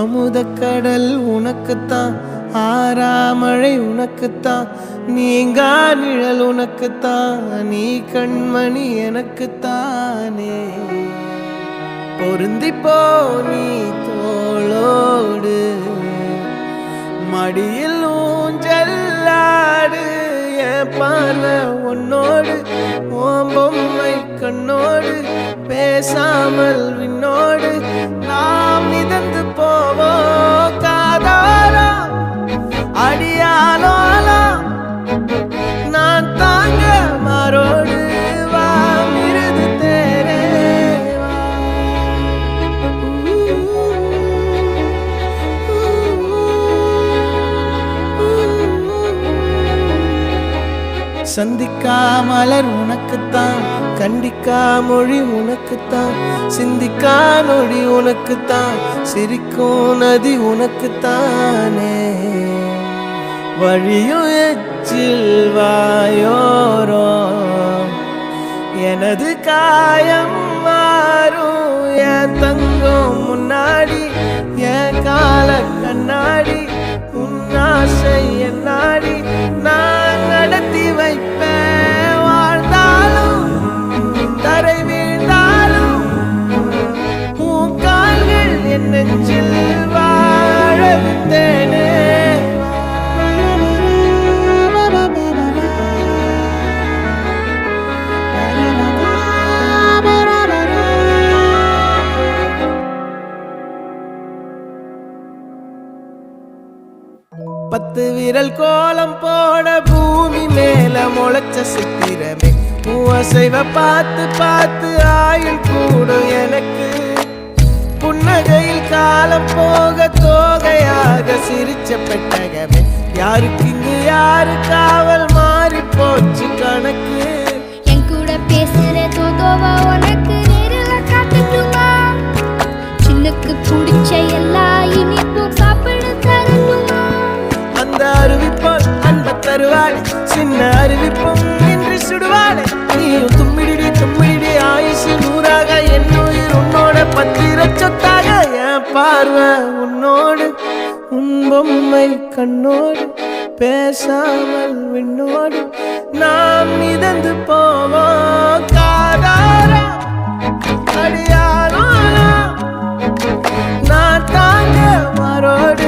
அமுதக்கடல் உனக்குத்தான், ஆறாமழை உனக்குத்தான், நீங்கா நிழல் உனக்குத்தான், நீ கண்மணி எனக்குத்தானே. பொருந்திப்போ நீ தோளோடு, மடியில் ஊஞ்சல்லாடு, என் பார்வை உன்னோடு, ஓம் பொம்மை கண்ணோடு, பேசாமல் விண்ணோடு நாம் மிதந்து போவோம் காதாரா அடியாலோலா, நான் தாங்க மாறோடு வா மிருது தேரே சந்திக்கா மலர் உனக்குத்தான், கண்டிக்கா மொழி உனக்குத்தான், சிந்திக்கா நொடி உனக்குத்தான், சிரிக்கும் நதி உனக்குத்தானே. வழியும் எச்சில் வாயோரோ எனது காயம் மாறும், என் தங்கம் முன்னாடி என் கால கண்ணாடி, உன் ஆசை என்னாடி நான் நடத்தி வைப்பேன். வாழ்ந்தாலும் தரை வீழ்ந்தாலும் உன் கால்கள் என் நெஞ்சில் வாழ விட்டேனே. பத்து விரல் கோலம் போட பூமி மேல முளைச்ச சித்திரமே, அசைவ பார்த்து பார்த்து ஆயுள் கூடும் எனக்கு. புன்னகையில் காலம் போக தோகையாக சிரிச்ச பெட்டகமே, யாருக்கு இங்கு யாரு காவல் மாறி போச்சு கணக்கு. என் கூட பேசுற தோதோவா உனக்கு நேரில் காட்டட்டுமா, சின்னுக்கு பிடிச்ச எல்லா இனிப்பும் சாப்பிட தரட்டுமா. அந்த அருவிப்போல் அன்ப தருவாளே, சின்ன அருவிப்பும் இன்று சுடுவாளே. நீயும் தும்மிடி தும்மிடி ஆயுசு நூறாக, என் உயிர் உன்னோட பத்திர சொத்தாக. என் பார்வை உன்னோடு, உன் பொம்மை கண்ணோடு, பேசாமல் விண்ணோடு நாம் மிதந்து போவோம் காதாரா அடியாலோலா, நான் தாங்க மாறோடு